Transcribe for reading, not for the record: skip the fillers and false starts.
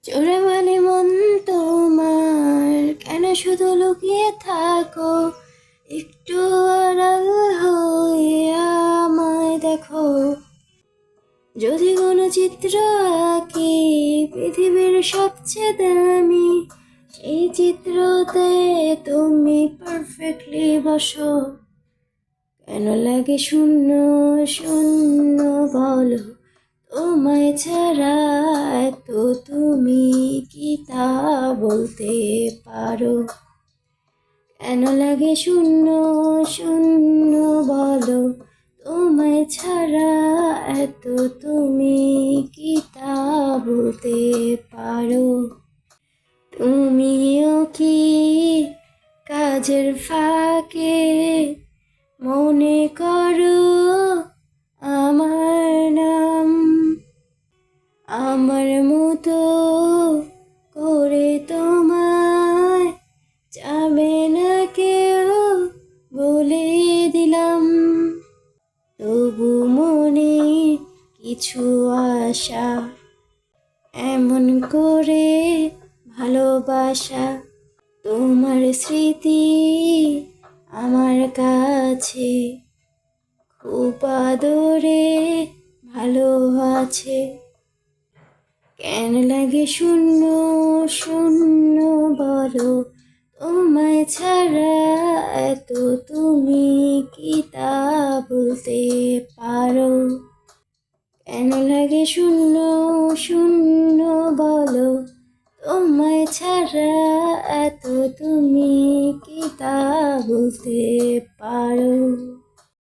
চোরাবালি মন তোমার, কেন শুধু লুকিয়ে থাকো? একটু আড়াল হয়ে আমায় দেখো। যদি কোনো চিত্র আঁকি পৃথিবীর সবচেয়ে দামি, সেই চিত্রতে তুমি পারফেক্টলি বসো। কেন লাগে শূন্য শূন্য বলো? তোমায় ছাড়া এত তুমি কি তা বলতে পারো? কেন লাগে শূন্য শূন্য বলো? তোমায় ছাড়া এত তুমি কি তা বলতে পারো? তুমিও কি কাজের ফাঁকে মনে করো আমার নাম? আমার মতো করে তোমায় যাবে না কেউ, বলে দিলাম। তবু মনে কিছু আশা, এমন করে ভালোবাসা। তোমার স্মৃতি আমার কাছে খুব আদরে ভালো আছে। কেন লাগে শূন্য শূন্য বলো? তোমায় ছাড়া এত তুমি কি তা বলতে পারো? কেন লাগে শূন্য শূন্য বলো? তোমায় ছাড়া এত তুমি কি তা বলতে পারো?